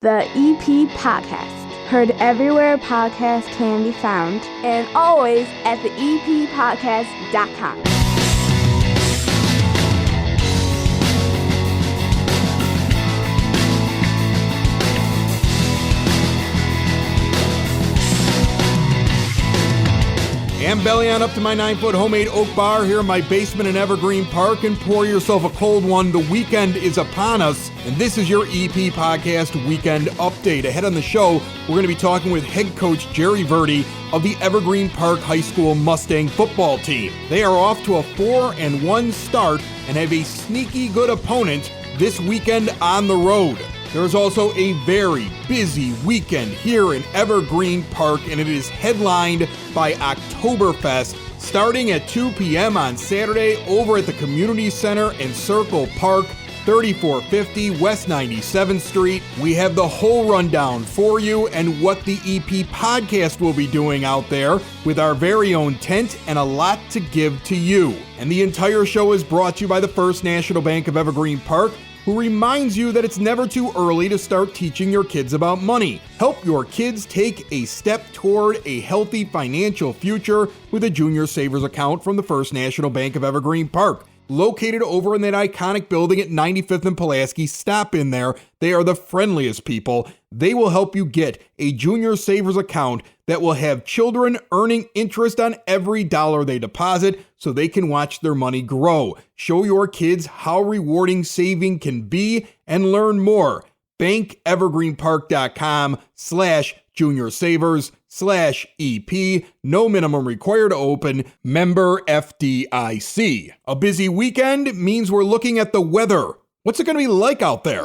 The EP Podcast. Heard everywhere podcasts can be found, and always at theeppodcast.com. And belly on up to my 9-foot homemade oak bar here in my basement in Evergreen Park and pour yourself a cold one. The weekend is upon us, and this is your EP Podcast Weekend Update. Ahead on the show, we're going to be talking with head coach Jerry Verde of the Evergreen Park High School Mustang football team. They are off to a 4-1 start and have a sneaky good opponent this weekend on the road. There's also a very busy weekend here in Evergreen Park, and it is headlined by Oktoberfest starting at 2 p.m. on Saturday over at the Community Center in Circle Park, 3450 West 97th Street. We have the whole rundown for you and what the EP Podcast will be doing out there with our very own tent and a lot to give to you. And the entire show is brought to you by the First National Bank of Evergreen Park, who reminds you that it's never too early to start teaching your kids about money. Help your kids take a step toward a healthy financial future with a junior savers account from the First National Bank of Evergreen Park. Located over in that iconic building at 95th and Pulaski, stop in there. They are the friendliest people. They will help you get a junior savers account that will have children earning interest on every dollar they deposit so they can watch their money grow. Show your kids how rewarding saving can be and learn more. bankevergreenpark.com/juniorsavers/EP. No minimum required to open. Member FDIC. A busy weekend means we're looking at the weather. What's it going to be like out there?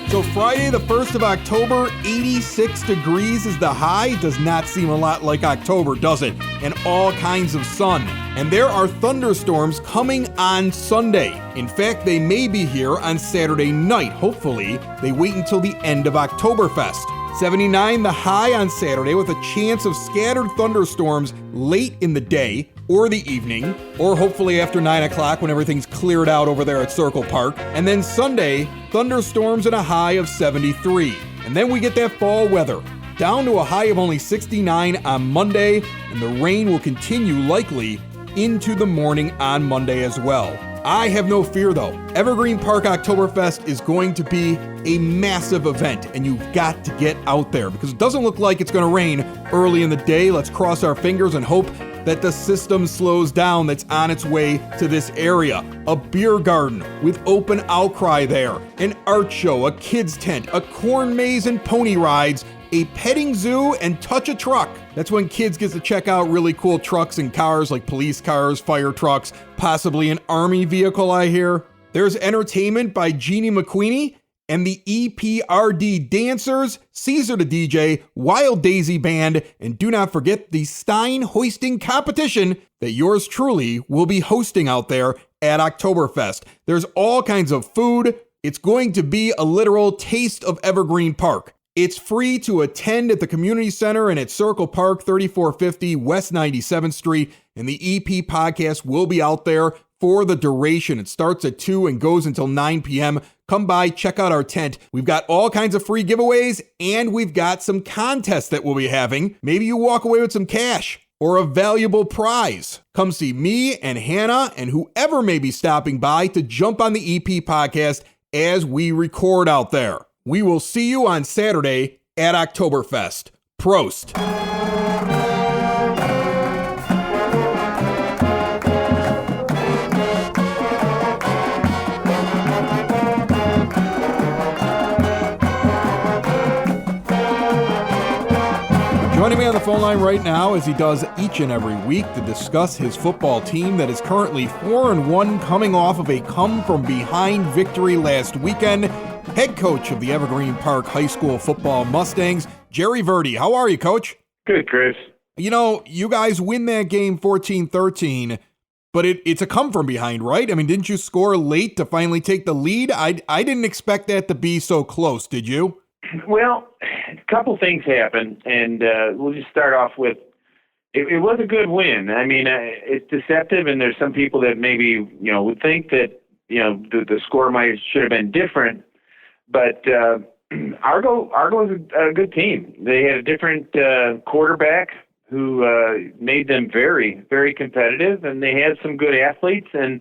So Friday, the 1st of October, 86 degrees is the high. Does not seem a lot like October, does it? And all kinds of sun. And there are thunderstorms coming on Sunday. In fact, they may be here on Saturday night. Hopefully, they wait until the end of Oktoberfest. 79 the high on Saturday with a chance of scattered thunderstorms late in the day or the evening, or hopefully after 9 o'clock when everything's cleared out over there at Circle Park. And then Sunday, thunderstorms and a high of 73. And then we get that fall weather, down to a high of only 69 on Monday, and the rain will continue likely into the morning on Monday as well. I have no fear though. Evergreen Park Oktoberfest is going to be a massive event, and you've got to get out there because it doesn't look like it's going to rain early in the day. Let's cross our fingers and hope that the system slows down that's on its way to this area. A beer garden with open outcry there, an art show, a kids tent, a corn maze and pony rides, a petting zoo, and touch a truck. That's when kids get to check out really cool trucks and cars like police cars, fire trucks, possibly an army vehicle, I hear. There's entertainment by Jeannie McQueenie and the EPRD Dancers, Caesar the DJ, Wild Daisy Band, and do not forget the Stein hoisting competition that yours truly will be hosting out there at Oktoberfest. There's all kinds of food. It's going to be a literal taste of Evergreen Park. It's free to attend at the Community Center and at Circle Park, 3450 West 97th Street, and the EP Podcast will be out there for the duration. It starts at 2 and goes until 9 p.m. Come by, check out our tent. We've got all kinds of free giveaways, and we've got some contests that we'll be having. Maybe you walk away with some cash or a valuable prize. Come see me and Hannah and whoever may be stopping by to jump on the EP Podcast as we record out there. We will see you on Saturday at Oktoberfest. Prost. Joining me on the phone line right now, as he does each and every week, to discuss his football team that is currently 4-1, coming off of a come-from-behind victory last weekend. Head coach of the Evergreen Park High School football Mustangs, Jerry Verde. How are you, Coach? Good, Chris. You know, you guys win that game 14-13, but it's a come from behind, right? I mean, didn't you score late to finally take the lead? I didn't expect that to be so close, did you? Well, a couple things happened, and we'll just start off with It was a good win. I mean, it's deceptive, and there's some people that maybe would think that the score should have been different, but Argo is a good team. They had a different quarterback who made them very, very competitive, and they had some good athletes, and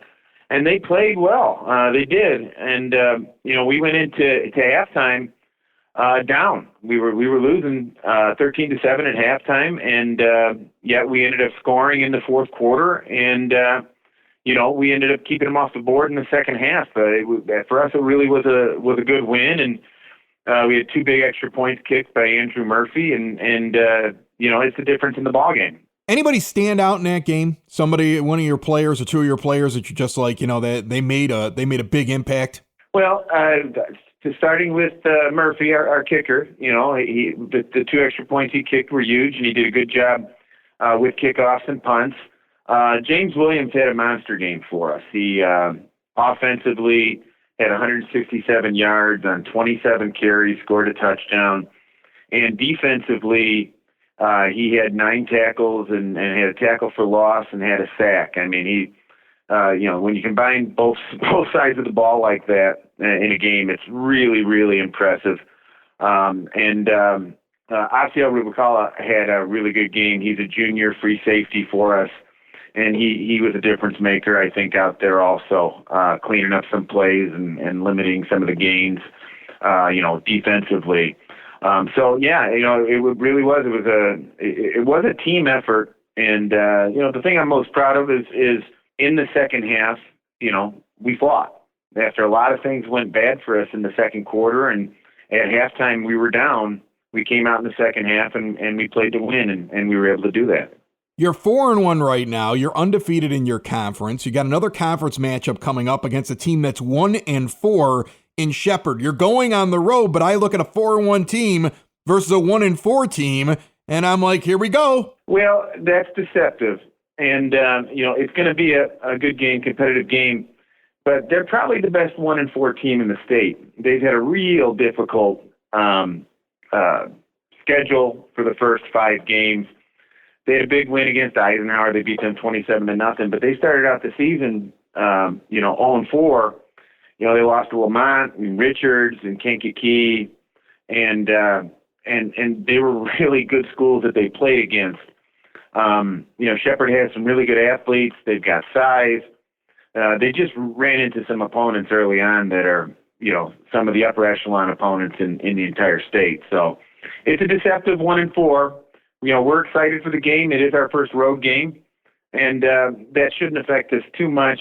they played well. They did, and we went into halftime down. We were losing 13-7 at halftime, and yet we ended up scoring in the fourth quarter, and we ended up keeping them off the board in the second half. For us, it really was a good win, and we had 2 big extra points kicked by Andrew Murphy, and it's the difference in the ball game. Anybody stand out in that game? Somebody, one of your players or 2 of your players that you just like, that they made a big impact? Well, starting with Murphy, our kicker, the 2 extra points he kicked were huge, and he did a good job with kickoffs and punts. James Williams had a monster game for us. He offensively had 167 yards on 27 carries, scored a touchdown, and defensively he had 9 tackles and had a tackle for loss and had a sack. I mean, he when you combine both sides of the ball like that in a game, it's really, really impressive. Asiel Rubicala had a really good game. He's a junior free safety for us, and he was a difference maker, I think, out there also, cleaning up some plays and limiting some of the gains, defensively. It really was. It was a team effort, and the thing I'm most proud of is in the second half, we fought. After a lot of things went bad for us in the second quarter, and at halftime we were down, we came out in the second half and we played to win, and we were able to do that. You're 4-1 right now. You're undefeated in your conference. You got another conference matchup coming up against a team that's 1-4 in Shepherd. You're going on the road, but I look at a 4-1 team versus a 1-4 team, and I'm like, here we go. Well, that's deceptive. And, it's going to be a good game, competitive game, but they're probably the best 1-4 team in the state. They've had a real difficult schedule for the first 5 games. They had a big win against Eisenhower. They beat them 27-0, but they started out the season, 0-4. They lost to Lamont and Richards and Kankakee, and they were really good schools that they played against. Shepherd has some really good athletes. They've got size. They just ran into some opponents early on that are, some of the upper echelon opponents in the entire state. So it's a deceptive 1-4. We're excited for the game. It is our first road game, and that shouldn't affect us too much.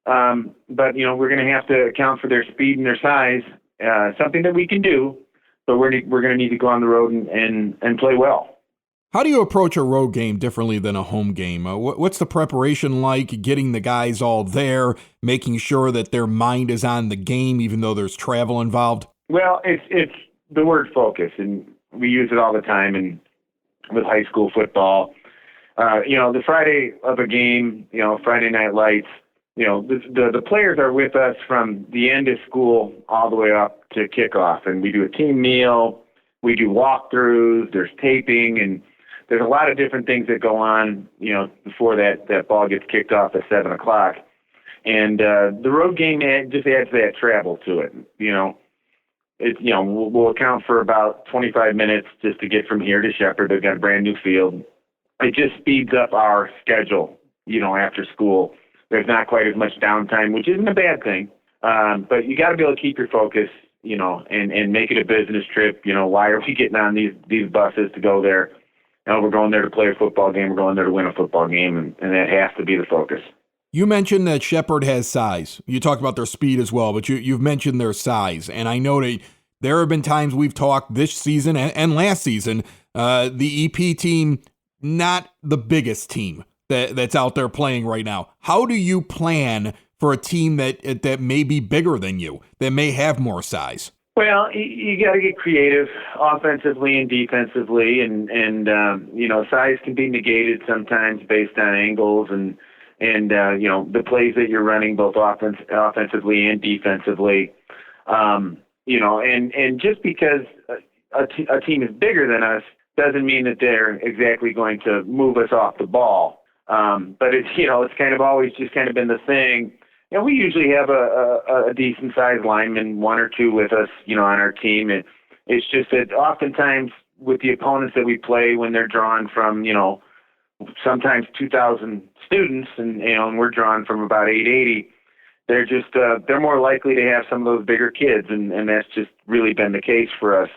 But we're going to have to account for their speed and their size, something that we can do, but we're going to need to go on the road and play well. How do you approach a road game differently than a home game? What's the preparation like, getting the guys all there, making sure that their mind is on the game even though there's travel involved? Well, it's the word focus, and we use it all the time with high school football. The Friday of a game, Friday night lights, the players are with us from the end of school all the way up to kickoff, and we do a team meal, we do walkthroughs, there's taping, and there's a lot of different things that go on, before that ball gets kicked off at 7 o'clock. And the road game just adds that travel to it. We'll account for about 25 minutes just to get from here to Shepherd. They've got a brand new field. It just speeds up our schedule, after school. There's not quite as much downtime, which isn't a bad thing. But you got to be able to keep your focus, and make it a business trip. Why are we getting on these buses to go there? We're going there to play a football game. We're going there to win a football game, and that has to be the focus. You mentioned that Shepherd has size. You talked about their speed as well, but you've mentioned their size. And I know that there have been times we've talked this season and last season, the EP team, not the biggest team that's out there playing right now. How do you plan for a team that may be bigger than you, that may have more size? Well, you got to get creative offensively and defensively, and size can be negated sometimes based on angles and the plays that you're running both offensively and defensively. And just because a team is bigger than us doesn't mean that they're exactly going to move us off the ball. But it's, it's kind of always just kind of been the thing. We usually have a decent sized lineman, one or two with us, on our team. It's just that oftentimes with the opponents that we play, when they're drawn from, sometimes 2,000 students, and we're drawn from about 880, they're more likely to have some of those bigger kids, and that's just really been the case for us.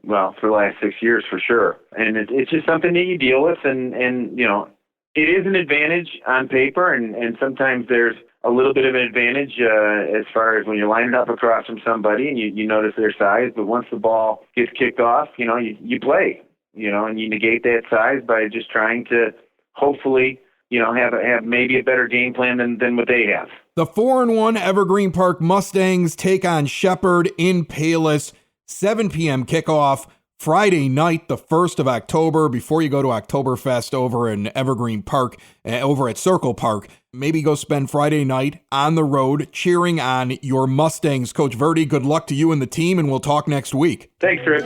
Well, for the last 6 years, for sure. And it's just something that you deal with, and it is an advantage on paper, and sometimes there's a little bit of an advantage as far as when you're lining up across from somebody and you notice their size. But once the ball gets kicked off, you play, and you negate that size by just trying to hopefully, have maybe a better game plan than what they have. The 4-1 Evergreen Park Mustangs take on Shepherd in Palos. 7 p.m. kickoff Friday night, the 1st of October, before you go to Oktoberfest over in Evergreen Park, over at Circle Park. Maybe go spend Friday night on the road cheering on your Mustangs. Coach Verde, good luck to you and the team, and we'll talk next week. Thanks, Rick.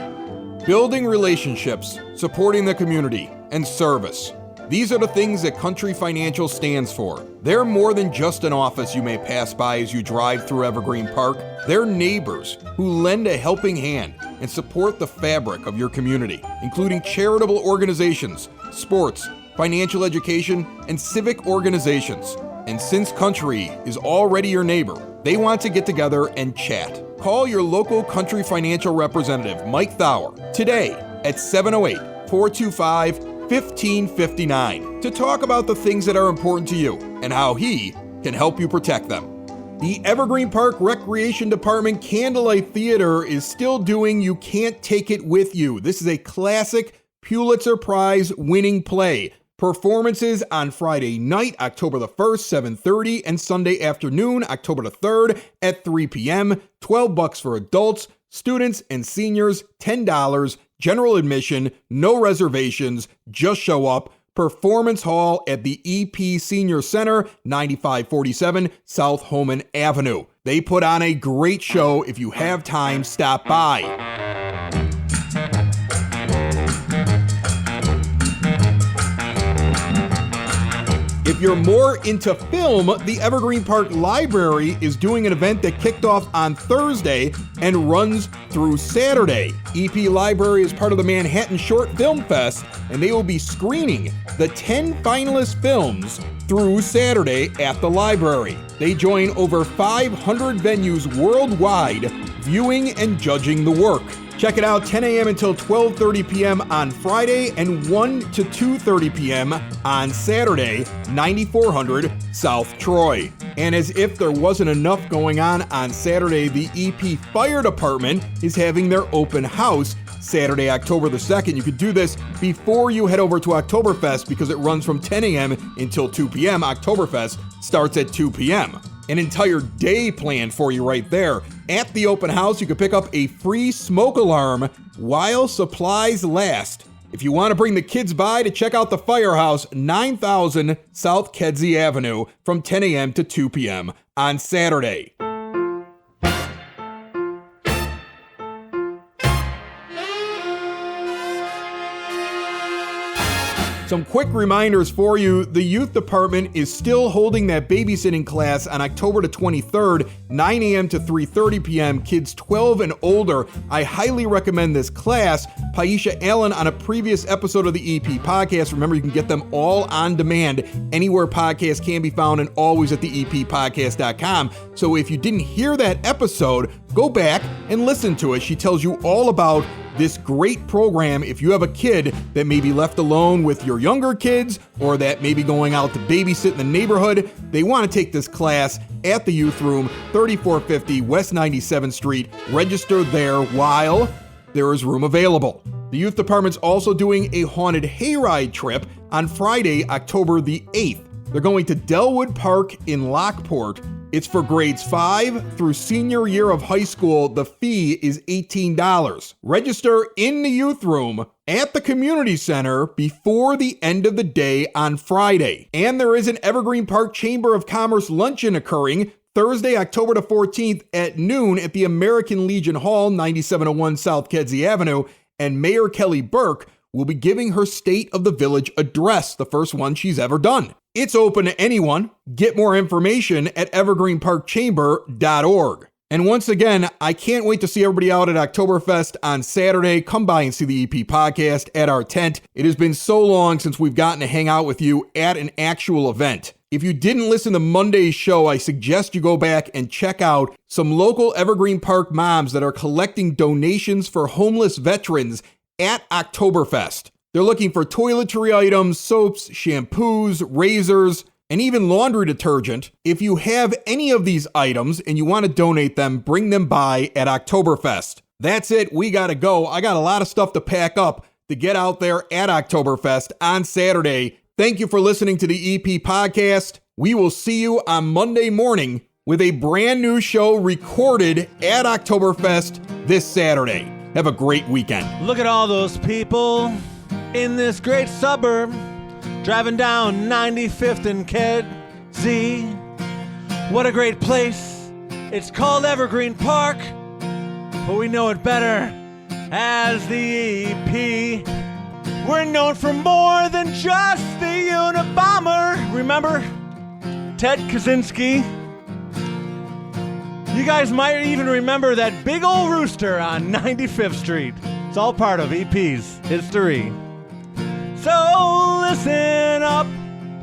Building relationships, supporting the community, and service. These are the things that Country Financial stands for. They're more than just an office you may pass by as you drive through Evergreen Park. They're neighbors who lend a helping hand and support the fabric of your community, including charitable organizations, sports, financial education, and civic organizations. And since Country is already your neighbor, they want to get together and chat. Call your local Country Financial representative, Mike Thauer, today at 708-425-1559 to talk about the things that are important to you and how he can help you protect them. The Evergreen Park Recreation Department Candlelight Theater is still doing You Can't Take It With You. This is a classic Pulitzer Prize winning play. Performances on Friday night, October the 1st, 7:30, and Sunday afternoon, October the 3rd at 3 p.m. $12 for adults, students, and seniors, $10. General admission, no reservations, just show up. Performance Hall at the EP Senior Center, 9547 South Homan Avenue. They put on a great show. If you have time, stop by. If you're more into film, the Evergreen Park Library is doing an event that kicked off on Thursday and runs through Saturday. EP Library is part of the Manhattan Short Film Fest, and they will be screening the 10 finalist films through Saturday at the library. They join over 500 venues worldwide, viewing and judging the work. Check it out, 10 a.m. until 12:30 p.m. on Friday and 1 to 2:30 p.m. on Saturday, 9400 South Troy. And as if there wasn't enough going on Saturday, the EP Fire Department is having their open house Saturday, October the 2nd. You could do this before you head over to Oktoberfest because it runs from 10 a.m. until 2 p.m. Oktoberfest starts at 2 p.m. An entire day planned for you right there. At the open house, you can pick up a free smoke alarm while supplies last. If you want to bring the kids by to check out the Firehouse, 9000 South Kedzie Avenue from 10 a.m. to 2 p.m. on Saturday. Some quick reminders for you. The youth department is still holding that babysitting class on October the 23rd, 9 a.m. to 3:30 p.m. Kids 12 and older. I highly recommend this class. Paisha Allen on a previous episode of the EP podcast. Remember, you can get them all on demand anywhere podcasts can be found and always at the eppodcast.com. So if you didn't hear that episode, go back and listen to it. She tells you all about this great program if you have a kid that may be left alone with your younger kids or that may be going out to babysit in the neighborhood. They want to take this class at the Youth Room, 3450 West 97th Street. Register there while there is room available. The youth department's also doing a haunted hayride trip on Friday, October the 8th. They're going to Delwood Park in Lockport. It's for grades 5 through senior year of high school. The fee is $18. Register in the youth room at the community center before the end of the day on Friday. And there is an Evergreen Park Chamber of Commerce luncheon occurring Thursday, October the 14th at noon at the American Legion Hall, 9701 South Kedzie Avenue. And Mayor Kelly Burke will be giving her State of the Village address, the first one she's ever done. It's open to anyone. Get more information at evergreenparkchamber.org. And once again, I can't wait to see everybody out at Oktoberfest on Saturday. Come by and see the EP podcast at our tent. It has been so long since we've gotten to hang out with you at an actual event. If you didn't listen to Monday's show, I suggest you go back and check out some local Evergreen Park moms that are collecting donations for homeless veterans at Oktoberfest. They're looking for toiletry items, soaps, shampoos, razors, and even laundry detergent. If you have any of these items and you want to donate them, bring them by at Oktoberfest. That's it. We got to go. I got a lot of stuff to pack up to get out there at Oktoberfest on Saturday. Thank you for listening to the EP podcast. We will see you on Monday morning with a brand new show recorded at Oktoberfest this Saturday. Have a great weekend. Look at all those people in this great suburb driving down 95th and Kedzie. What a great place. It's called Evergreen Park, but we know it better as the EP. We're known for more than just the Unabomber. Remember Ted Kaczynski? You guys might even remember that big old rooster on 95th Street. It's all part of EP's history. So listen up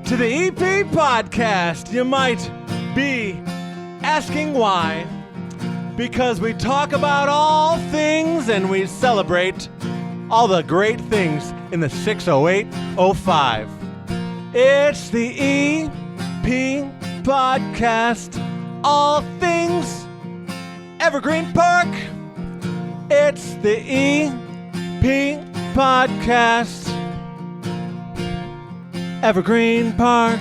to the EP podcast. You might be asking why. Because we talk about all things and we celebrate all the great things in the 60805. It's the EP podcast. All things Evergreen Park. It's the EP podcast. Evergreen Park.